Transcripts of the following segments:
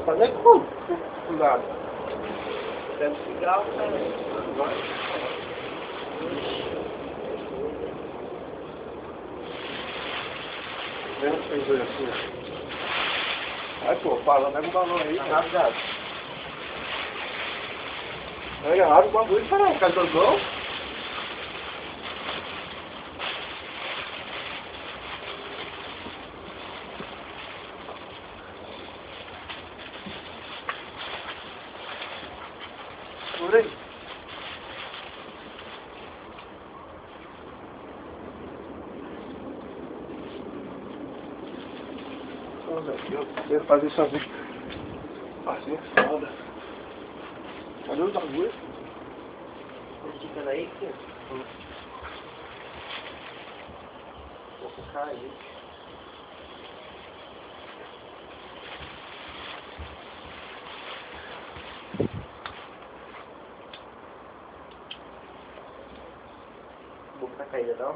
fazer como? Cuidado. Pega o cigarro, cara. Vai. Vem vocês dois assim. Vai, pô, fala, pega o balão aí. Tá rasgado. Pega, abre o bagulho, caralho. Cadê os mãos? Por aí. Eu vou fazer sozinho. Assim, foda. Cadê os bagulhos? Esticando aí, que vou cair. Boca tá caída, não?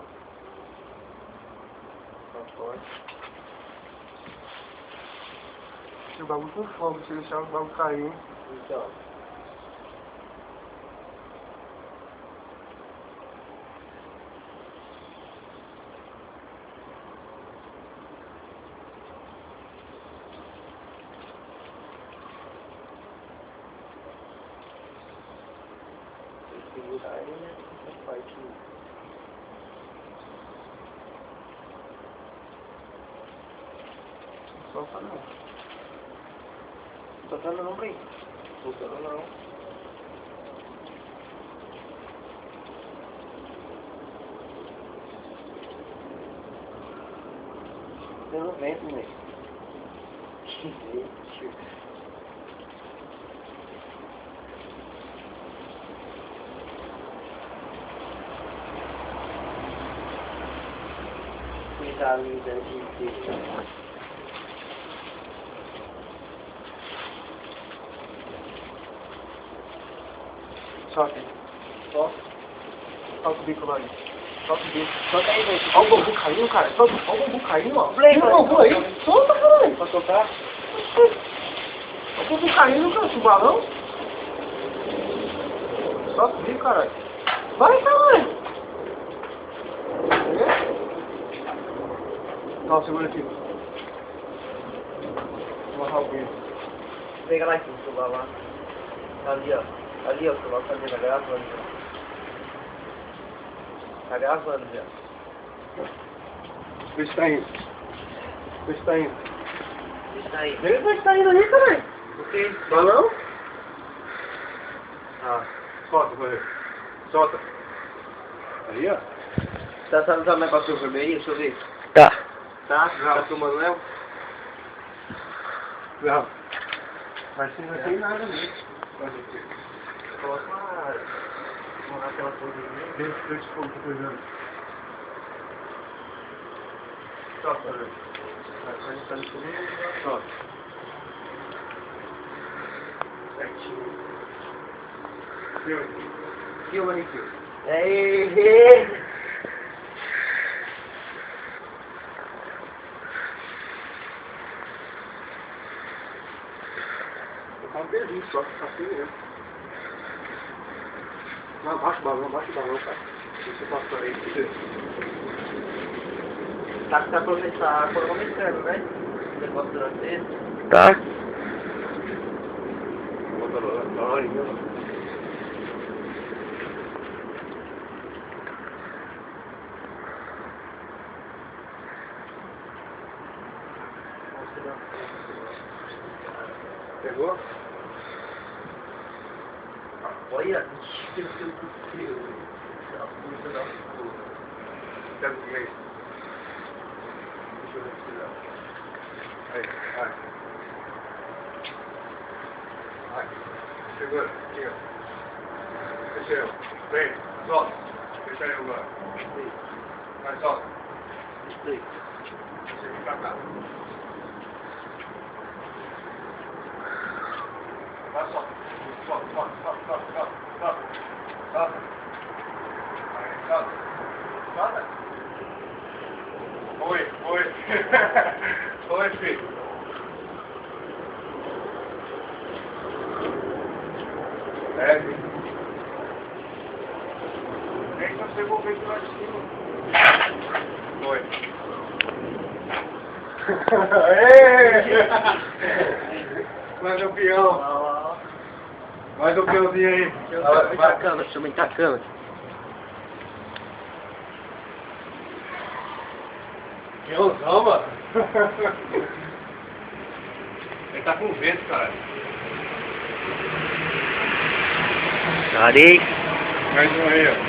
Tá forte. O bagulho com fogo, se deixar o bagulho cair, hein? Então. Segurar aí, né? Essa parte. Solta não. Tocando não, Brinco. Tocando não. Pelo vento, né? Que vento. Cuidado, gente. Solta aí. Ó. Solta o bico lá aí. Solta o bico. Solta aí, velho. Olha o bambu caindo, cara. Solta, olha o bambu caindo, ó. Play, Tira o bambu aí. Solta, caralho. Pra tocar? Olha o bambu caindo, cara. O balão. Solta o bico, caralho. Vai, caralho. Não, segura aqui. Vou amarrar o bico. Pega lá aqui, o celular lá. Ali, ó. Ali, ó, o celular tá vendo, tá gravando já. Tá gravando já. Vê se tá indo. Vê se tá indo. Deixa aí. Vê se tá indo ali, caralho. O quê? Balão? Ah, solta, correio. Solta. Aí, ó. Tá sabendo o negócio do vermelho? Deixa eu ver. Tá. Tá? Tá filmando mesmo? Não. Mas não tem nada ali. Coloca aquela coisa ali. Dentro desse fogo que eu tô vendo. Solta, velho. Vai no fogo. Solta. Certinho. Filma aí, filho. Ei! Tá um beijinho só, assim mesmo. Não, abaixa o balão, cara. Deixa eu passar aí pra você. Tá cronometrando, né? O negócio durante esse. Tá? Bota lá, aí, ó. Pegou? Olha, que frio. Pega o meio. Deixa eu ver se dá. Aí, vai. Vai. Segura, aqui, ó. Deixa eu. Vem, solta. Deixa eu agora. Vai, solta. Isso. Deixa eu vir pra cá. Vai, solta. Solta. Aí, solta. Solta. Oi. Oi, filho. Leve. Nem que você vou ver lá de cima. Foi. Mais um peão. Mais um peãozinho aí. Deixa eu aumentar a câmera, deixa eu aumentar a câmera. Peãozão, mano. Ele tá com vento, cara. Parei. Mais um aí, ó.